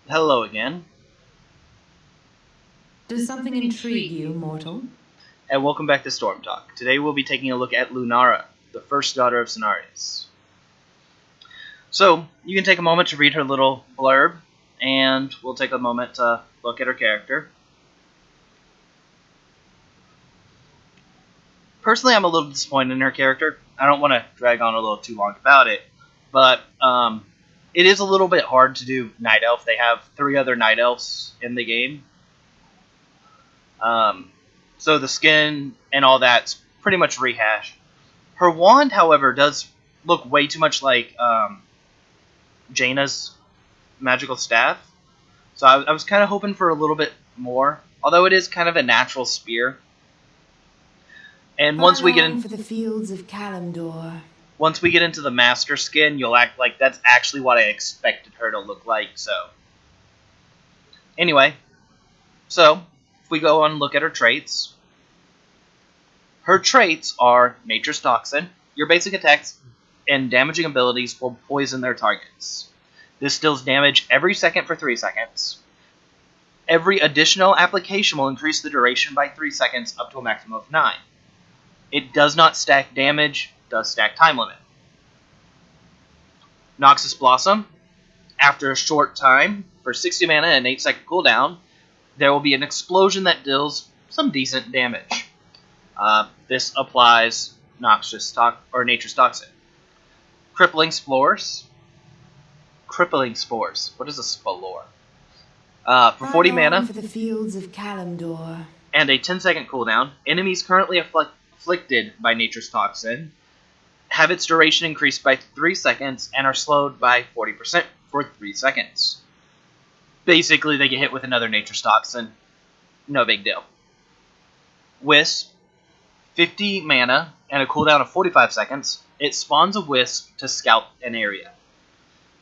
Hello again, Does something intrigue you, mortal? and welcome back to Storm Talk. Today we'll be taking a look at Lunara, the first daughter of Cenarius. So, you can take a moment to read her little blurb, and we'll take a moment to look at her character. Personally, I'm a little disappointed in her character. I don't want to drag on a little too long about it, but it is a little bit hard to do Night Elf. They have 3 other Night Elves in the game. So the skin and all that's pretty much rehash. Her wand, however, does look way too much like Jaina's magical staff. So I was kind of hoping for a little bit more, although it is kind of a natural spear. And I long for the fields of Kalimdor. once we get into the master skin, you'll act like that's actually what I expected her to look like. So anyway, so if we go on and look at her traits, her traits are Nature's Toxin. Your basic attacks and damaging abilities will poison their targets. This deals damage every second for 3 seconds. Every additional application will increase the duration by 3 seconds up to a maximum of 9. It does not stack damage, does stack time limit. Noxus Blossom. After a short time, for 60 mana and 8-second cooldown, there will be an explosion that deals some decent damage. This applies Nature's Toxin. Crippling Spores. Crippling Spores. What is a spore? For 40 mana for the fields of Kalimdor. and a 10-second cooldown, enemies currently afflicted by Nature's Toxin have its duration increased by 3 seconds and are slowed by 40% for 3 seconds. Basically, they get hit with another Nature's Toxin. No big deal. Wisp. 50 mana and a cooldown of 45 seconds. It spawns a wisp to scout an area.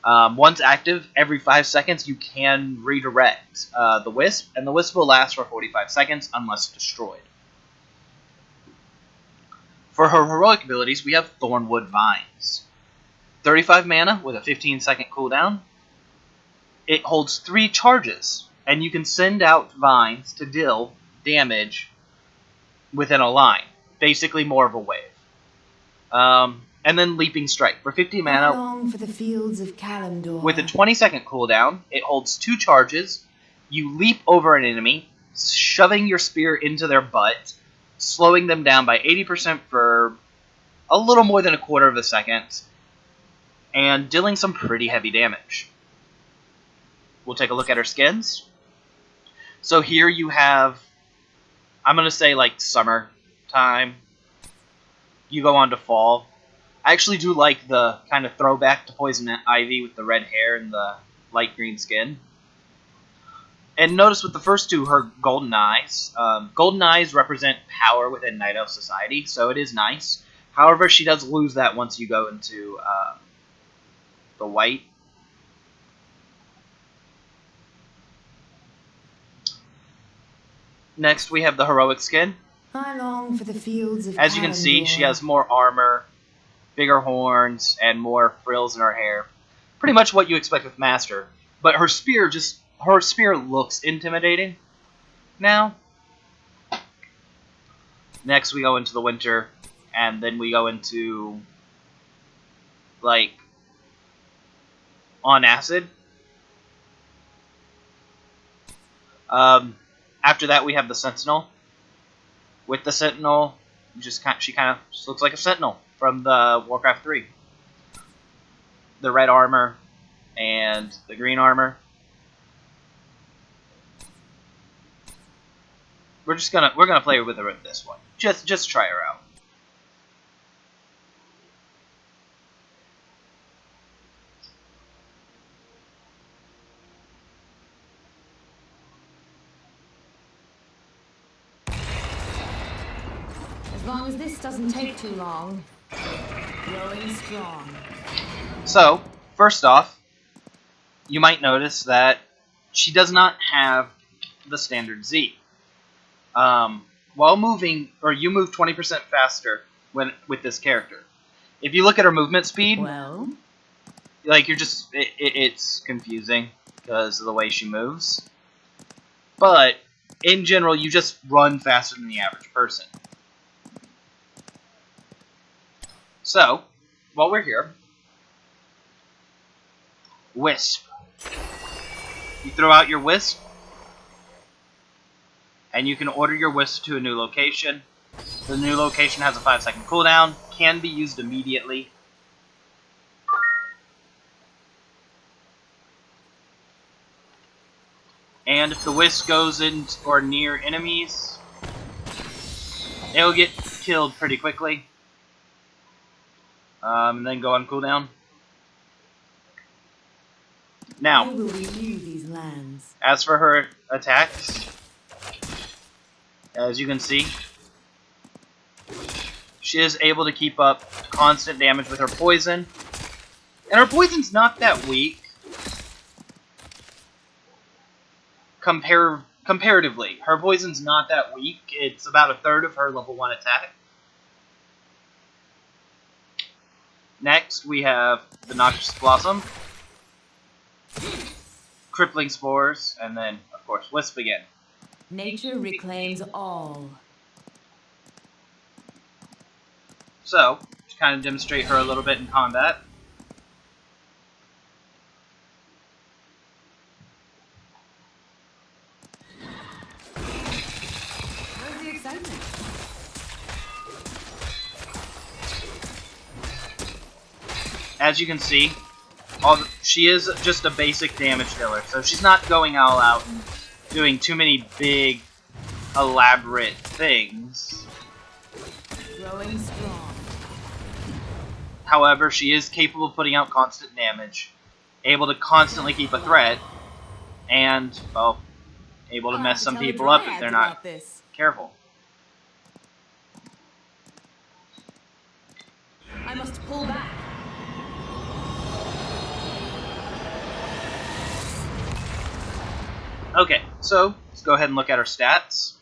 Once active, every 5 seconds you can redirect the wisp, and the wisp will last for 45 seconds unless destroyed. For her heroic abilities, we have Thornwood Vines. 35 mana with a 15-second cooldown. It holds 3 charges, and you can send out vines to deal damage within a line. Basically more of a wave. And then Leaping Strike. For 50 mana, for the fields of Kalimdor. With a 20-second cooldown, it holds 2 charges. You leap over an enemy, shoving your spear into their butt, slowing them down by 80% for a little more than a quarter of a second, and dealing some pretty heavy damage. We'll take a look at her skins. So here you have, I'm going to say like summertime. You go on to fall. I actually do like the kind of throwback to Poison Ivy with the red hair and the light green skin. And notice with the first two, her golden eyes. Golden eyes represent power within Night Elf society, so it is nice. However, she does lose that once you go into the white. Next, we have the heroic skin. I long for the fields of As you can see, she has more armor, bigger horns, and more frills in her hair. Pretty much what you expect with Master. But her spear looks intimidating now. Next we go into the winter, and then we go into like on acid. After that we have the Sentinel. With the Sentinel, she kind of looks like a Sentinel from the Warcraft 3. The red armor and the green armor. We're gonna play with her with this one. Just try her out. As long as this doesn't take too long. Growing strong. So, first off, you might notice that she does not have the standard Z. While moving, or you move 20% faster with this character. If you look at her movement speed, Well, like it's confusing. because of the way she moves. But in general, you just run faster than the average person. So, while we're here, Wisp. You throw out your Wisp, and you can order your Wisp to a new location. The new location has a 5-second cooldown, can be used immediately. And if the Wisp goes in or near enemies, it'll get killed pretty quickly. And then go on cooldown. Now, I will renew these lands. as for her attacks, as you can see, she is able to keep up constant damage with her poison. And her poison's not that weak. Comparatively, her poison's not that weak. It's about a third of her level 1 attack. Next, we have the Noxious Blossom, Crippling Spores, and then, of course, Wisp again. Nature reclaims all. So, to kind of demonstrate her a little bit in combat. Where's the excitement? As you can see, she is just a basic damage dealer, so she's not going all out and doing too many big, elaborate things. Growing strong. However, she is capable of putting out constant damage, able to constantly keep a threat, and, well, able to mess some people up if they're not careful. I must pull back. Okay, so let's go ahead and look at her stats.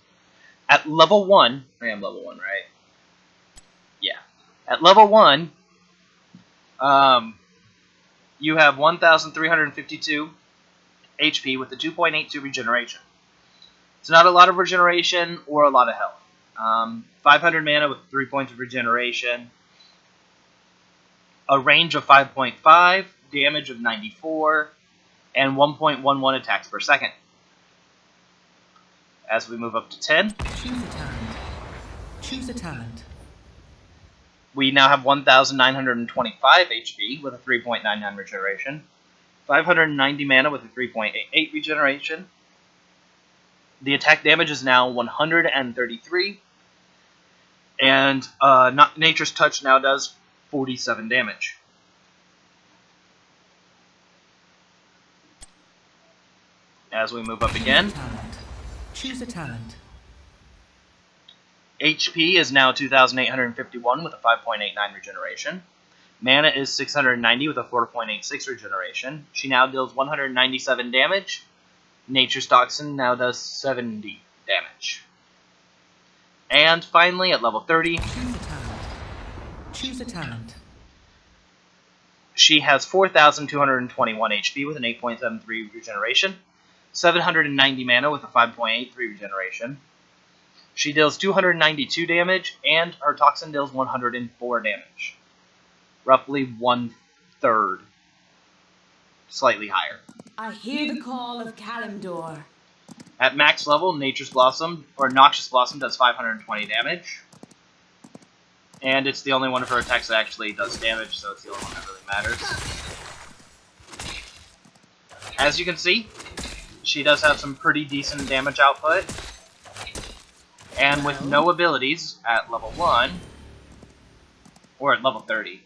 At level 1, I am level 1, right? Yeah. At level 1, you have 1,352 HP with the 2.82 regeneration. It's not a lot of regeneration or a lot of health. 500 mana with 3 points of regeneration. A range of 5.5, damage of 94, and 1.11 attacks per second. As we move up to 10, Choose a talent. Choose a talent. we now have 1,925 HP with a 3.99 regeneration, 590 mana with a 3.88 regeneration. The attack damage is now 133, and Nature's Touch now does 47 damage. As we move up again, Choose a talent. HP is now 2,851 with a 5.89 regeneration. Mana is 690 with a 4.86 regeneration. She now deals 197 damage. Nature's Toxin now does 70 damage. And finally, at level 30, Choose a talent. Choose a talent. she has 4,221 HP with an 8.73 regeneration, 790 mana with a 5.83 regeneration. She deals 292 damage, and her Toxin deals 104 damage. Roughly 1/3. Slightly higher. I hear the call of Kalimdor. At max level, Nature's Blossom, or Noxious Blossom, does 520 damage. And it's the only one of her attacks that actually does damage, so it's the only one that really matters. As you can see, she does have some pretty decent damage output. And with no abilities at level 1, or at level 30,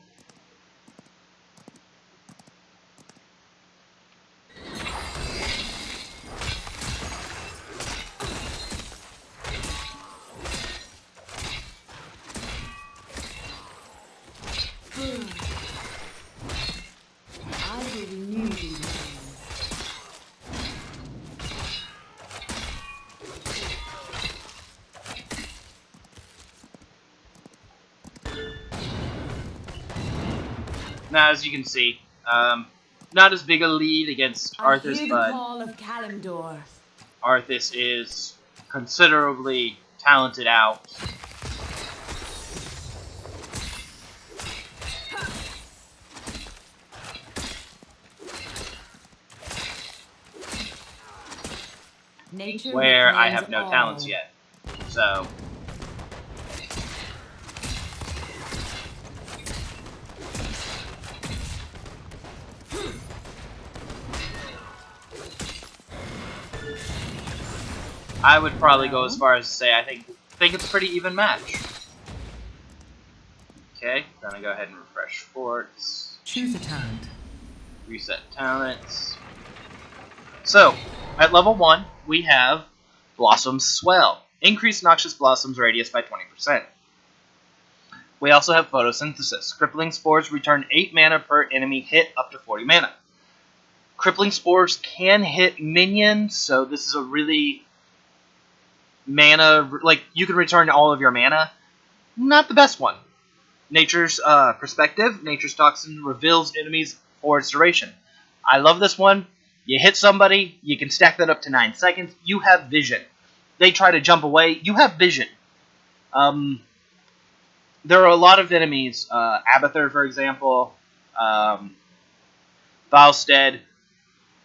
I will renew these lands. now as you can see, not as big a lead against I Arthas, hear the but call of Kalimdor. Arthas is considerably talented out. Nature Where I reclaims have no all. talents yet. So I would probably go as far as to say I think it's a pretty even match. Okay, gonna go ahead and refresh forts. Choose a talent. Reset talents. So, at level 1, we have Blossom's Swell. Increase Noxious Blossom's radius by 20%. We also have Photosynthesis. Crippling Spores return 8 mana per enemy hit up to 40 mana. Crippling Spores can hit minions, so this is a really mana, like, you can return all of your mana. Not the best one. Nature's Perspective. Nature's Toxin reveals enemies for its duration. I love this one. You hit somebody, you can stack that up to 9 seconds. You have vision. They try to jump away, you have vision. There are a lot of enemies. Abathur, for example. Valstead.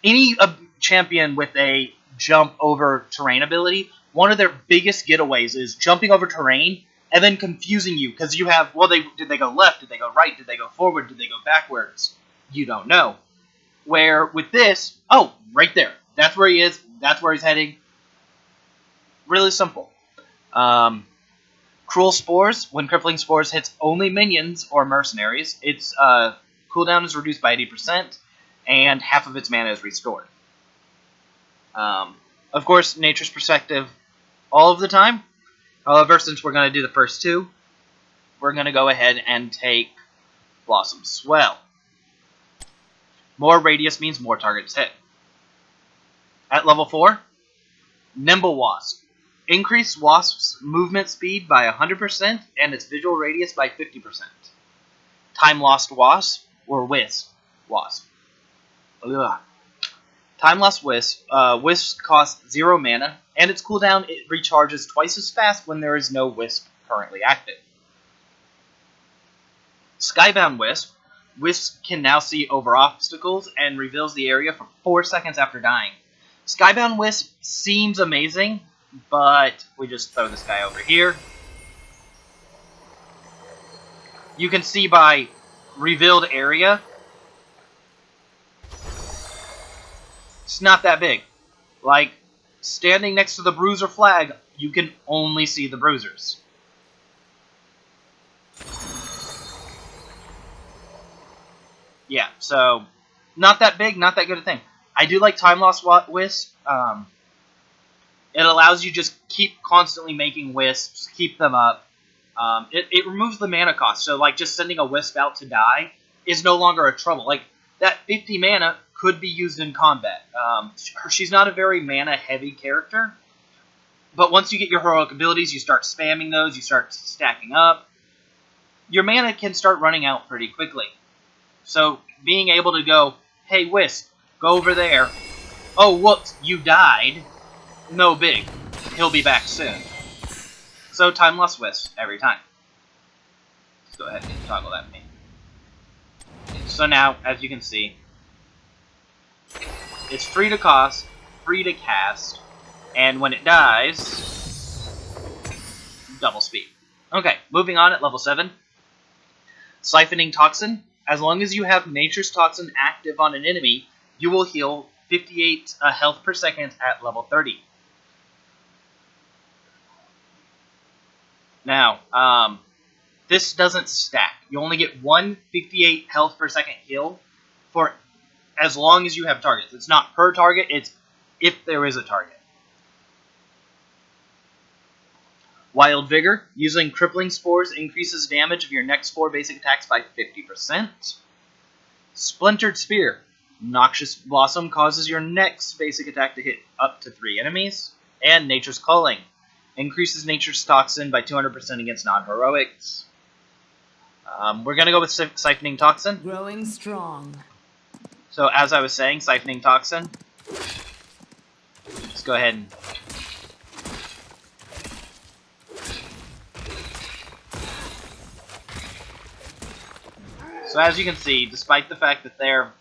Any champion with a jump over terrain ability, one of their biggest getaways is jumping over terrain and then confusing you because you have, well, did they go left? Did they go right? Did they go forward? Did they go backwards? You don't know. Where with this, oh, right there. That's where he is. That's where he's heading. Really simple. Cruel Spores. When Crippling Spores hits only minions or mercenaries, its cooldown is reduced by 80%, and half of its mana is restored. Of course, Nature's Perspective all of the time. However, since we're going to do the first two, we're going to go ahead and take Blossom Swell. More radius means more targets hit. At level 4, Nimble Wasp. Increase Wasp's movement speed by 100% and its visual radius by 50%. Time Lost Wasp, or Wisp Wasp. Ugh. Time Lost Wisp. Wisp costs 0 mana, and its cooldown it recharges twice as fast when there is no Wisp currently active. Skybound Wisp. Wisp can now see over obstacles and reveals the area for 4 seconds after dying. Skybound Wisp seems amazing, but we just throw this guy over here. You can see by revealed area, it's not that big. Like, standing next to the Bruiser flag, you can only see the Bruisers. Yeah, so, not that big, not that good a thing. I do like Time Lost Wisp. It allows you just keep constantly making wisps, keep them up. It removes the mana cost, so like just sending a wisp out to die is no longer a trouble. Like that 50 mana could be used in combat. She's not a very mana heavy character, but once you get your heroic abilities, you start spamming those, you start stacking up. Your mana can start running out pretty quickly. So being able to go, hey wisp, go over there. Oh whoops, you died. No big. He'll be back soon. So Time Lost Wisp every time. Let's go ahead and toggle that me. So now, as you can see, it's free to cost, free to cast, and when it dies, double speed. Okay, moving on at level 7. Siphoning Toxin. As long as you have Nature's Toxin active on an enemy, you will heal 58 health per second at level 30. Now, this doesn't stack. You only get 158 health per second heal for as long as you have targets. It's not per target, it's if there is a target. Wild Vigor. Using Crippling Spores increases damage of your next 4 basic attacks by 50%. Splintered Spear. Noxious Blossom causes your next basic attack to hit up to 3 enemies. And Nature's Calling. Increases Nature's Toxin by 200% against non-heroics. We're going to go with Siphoning Toxin. Growing strong. So as I was saying, Siphoning Toxin. Let's go ahead and... So as you can see, despite the fact that they're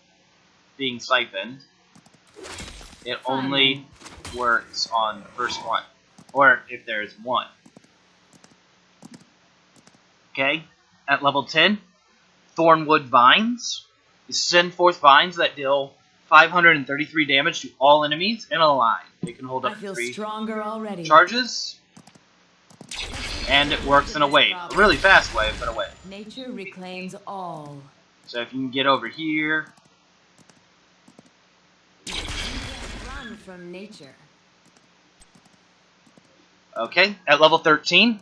being siphoned, it only works on the first one. Or if there's one. Okay, at level 10, Thornwood Vines. You send forth vines that deal 533 damage to all enemies in a line. They can hold up I feel 3 stronger already. charges, and it works in a wave. A really fast wave, but a wave. Nature reclaims all. So if you can get over here... Run from nature. Okay, at level 13,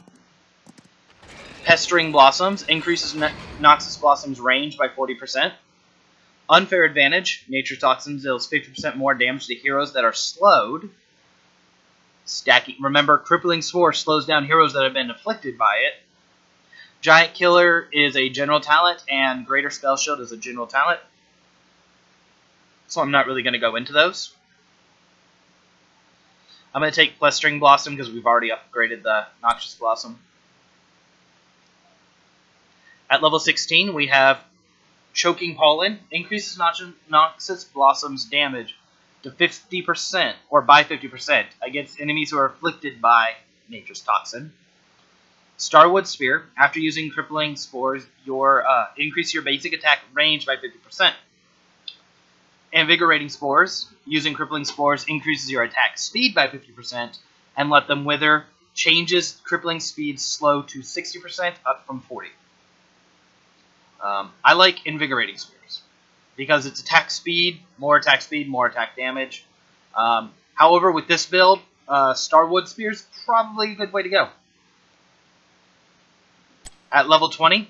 Pestering Blossoms increases Noxus Blossom's range by 40%. Unfair Advantage, Nature Toxins deals 50% more damage to heroes that are slowed. Stacking. Remember, Crippling Spore slows down heroes that have been afflicted by it. Giant Killer is a general talent, and Greater Spell Shield is a general talent. So I'm not really going to go into those. I'm going to take Pestering Blossom because we've already upgraded the Noxious Blossom. At level 16, we have Choking Pollen. Increases Noxious Blossom's damage to 50%, or by 50%, against enemies who are afflicted by Nature's Toxin. Starwood Spear. After using Crippling Spores, increase your basic attack range by 50%. Invigorating Spores. Using Crippling Spores increases your attack speed by 50%, and Let Them Wither changes Crippling Speed slow to 60%, up from 40%. I like Invigorating Spears because it's attack speed, more attack damage. However, with this build, Starwood Spears probably a good way to go. At level 20,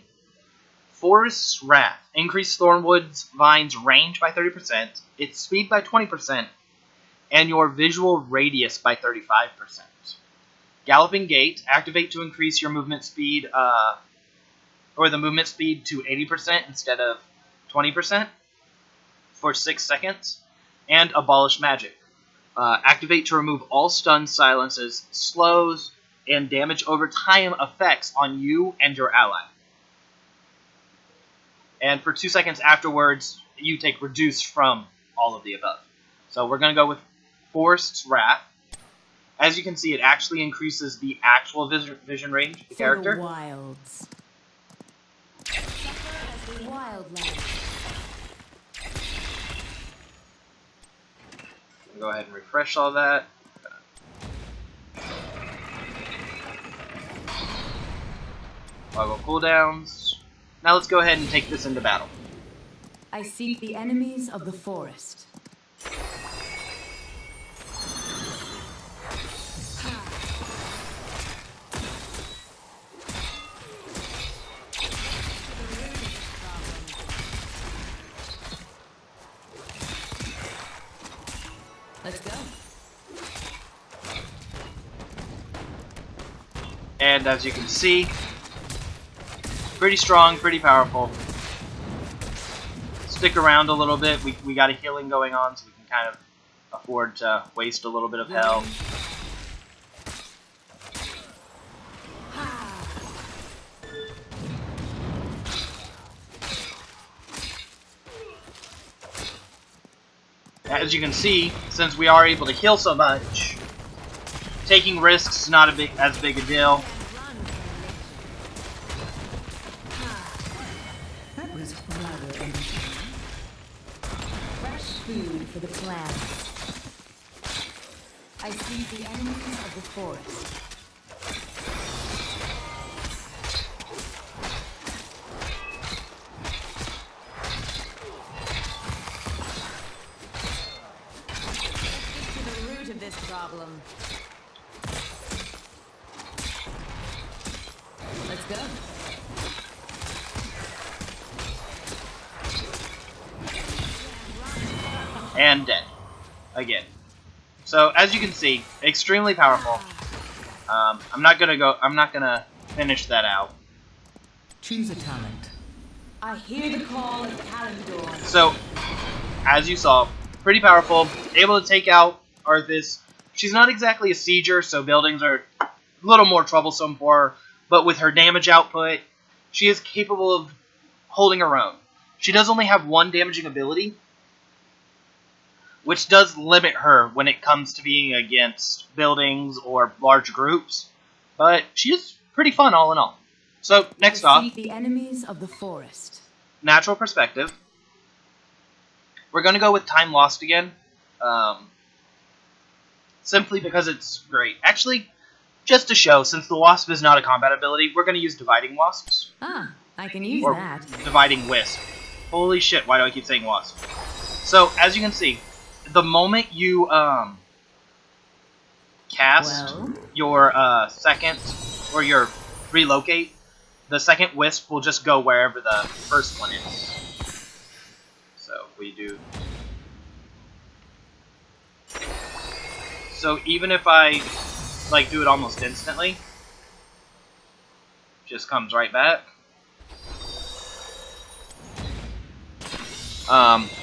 Forest's Wrath. Increase Thornwood's Vine's range by 30%, its speed by 20%, and your visual radius by 35%. Galloping Gait. Activate to increase your movement speed, or the movement speed to 80% instead of 20% for 6 seconds. And Abolish Magic. Activate to remove all stun, silences, slows, and damage over time effects on you and your ally. And for 2 seconds afterwards, you take Reduce from all of the above. So we're going to go with Forest's Wrath. As you can see, it actually increases the actual vision range of the character. The wilds. Wildlands. Go ahead and refresh all that. Toggle cooldowns. Now let's go ahead and take this into battle. I seek the enemies of the forest. Let's go. And as you can see, pretty strong, pretty powerful. Stick around a little bit. We got a healing going on, so we can kind of afford to waste a little bit of health. As you can see, since we are able to heal so much, taking risks is not as big a deal. That was rather entertaining. Fresh food for the plants. I see the enemies of the forest. Of this problem. Let's go. And dead. Again. So as you can see, extremely powerful. I'm not gonna finish that out. Choose a talent. I hear the call of Kalimdor. So as you saw, pretty powerful, able to take out Arthas. She's not exactly a sieger, so buildings are a little more troublesome for her, but with her damage output, she is capable of holding her own. She does only have one damaging ability, which does limit her when it comes to being against buildings or large groups, but she is pretty fun all in all. So, next off, The enemies of the forest. natural perspective. We're going to go with time lost again, simply because it's great. Actually, just to show, since the wasp is not a combat ability, we're going to use dividing wasps. Ah, I can use Or that. dividing wisp. Holy shit, why do I keep saying wasp? So, as you can see, the moment you cast your second, or your relocate, the second wisp will just go wherever the first one is. So, we do... So, even if I, like, do it almost instantly, just comes right back.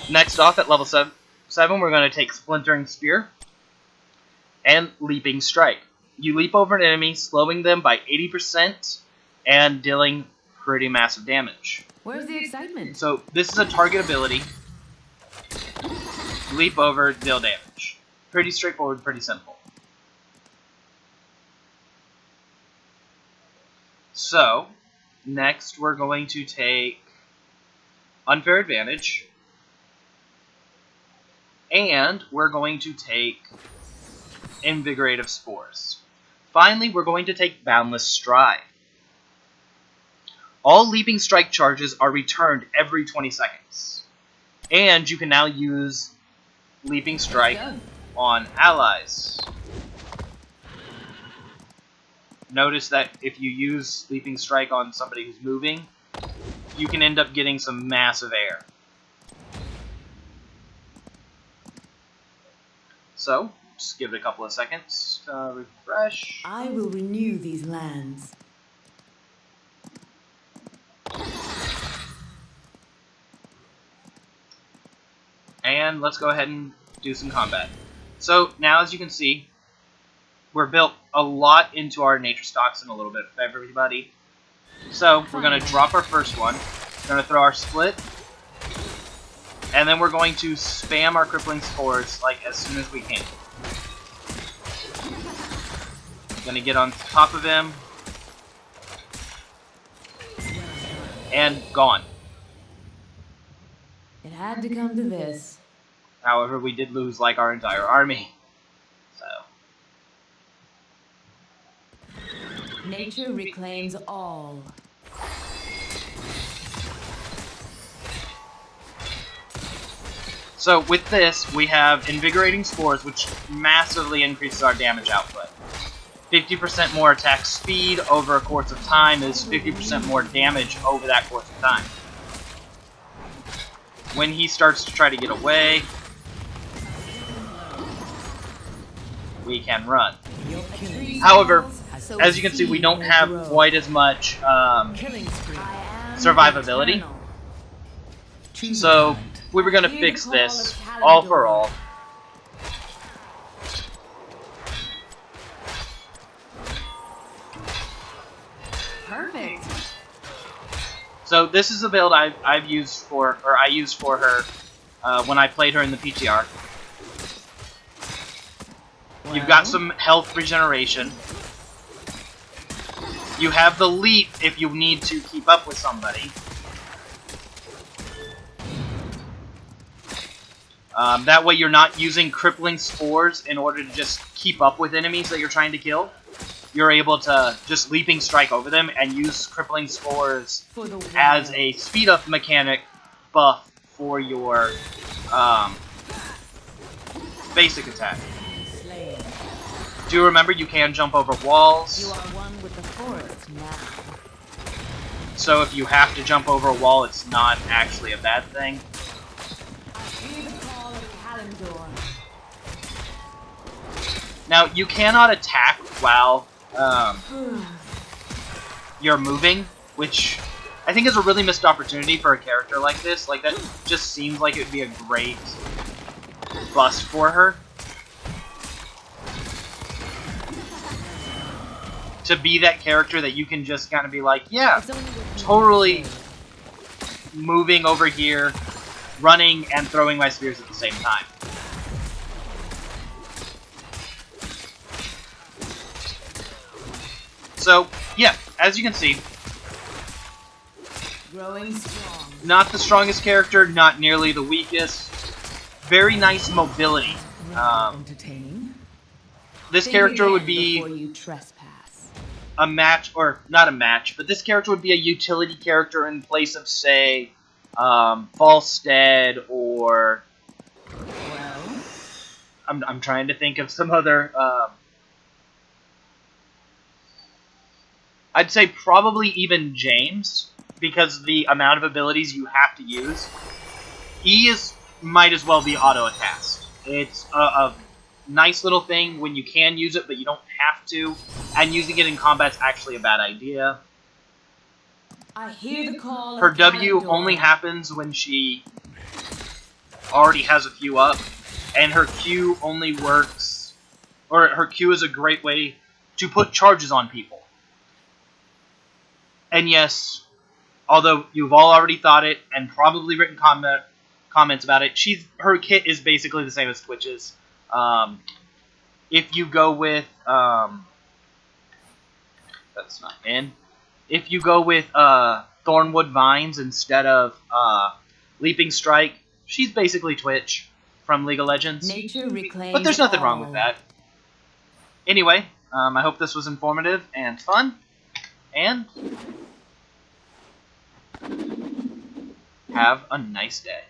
Next off, at level 7, we're going to take Splintering Spear and Leaping Strike. You leap over an enemy, slowing them by 80% and dealing pretty massive damage. Where's the excitement? So this is a target ability. Leap over, deal damage. Pretty straightforward, pretty simple. So, next we're going to take Unfair Advantage. And we're going to take Invigorative Spores. Finally, we're going to take Boundless Stride. All Leaping Strike charges are returned every 20 seconds. And you can now use Leaping Strike on allies. Notice that if you use Leaping Strike on somebody who's moving, you can end up getting some massive air. So, just give it a couple of seconds to refresh. I will renew these lands. And let's go ahead and do some combat. So, now as you can see, we're built a lot into our nature stocks in a little bit for everybody. So, we're going to drop our first one. We're going to throw our split. And then we're going to spam our crippling spores like as soon as we can. Gonna get on top of him. And gone. It had to come to this. However, we did lose like our entire army. So. Nature reclaims all. So with this, we have Invigorating Spores, which massively increases our damage output. 50% more attack speed over a course of time is 50% more damage over that course of time. When he starts to try to get away, we can run. However, as you can see, we don't have quite as much survivability. So we were going to fix this all for all. Perfect. So this is a build I used for her when I played her in the PTR. You've got some health regeneration. You have the leap if you need to keep up with somebody. That way you're not using crippling spores in order to just keep up with enemies that you're trying to kill. You're able to just leaping strike over them and use crippling spores as a speed up mechanic buff for your basic attack. Do remember you can jump over walls. You are one with the forest now. So if you have to jump over a wall, it's not actually a bad thing. I hear the call of Kalimdor. Now, you cannot attack while you're moving, which I think is a really missed opportunity for a character like this. Like, that just seems like it would be a great bust for her. To be that character that you can just kind of be like, yeah, totally moving over here, running, and throwing my spears at the same time. So, yeah, as you can see, Growing strong. not the strongest character, not nearly the weakest. Very nice mobility. Entertaining. This Think character would again be before you trespass. a match, or not a match, but this character would be a utility character in place of, say, Falstead, or Well, I'm trying to think of some other. I'd say probably even James, because the amount of abilities you have to use. E might as well be auto-attached. It's a nice little thing when you can use it, but you don't have to, and using it in combat's actually a bad idea. I hear the call Her of W Kalimdor. only happens when she already has a few up, and her Q only works, or her Q is a great way to put charges on people. And yes, although you've all already thought it and probably written comments about it, her kit is basically the same as Twitch's. If you go with that's not in. If you go with Thornwood Vines instead of Leaping Strike, she's basically Twitch from League of Legends. Nature reclaims But there's nothing wrong all. with that. Anyway, I hope this was informative and fun, and have a nice day.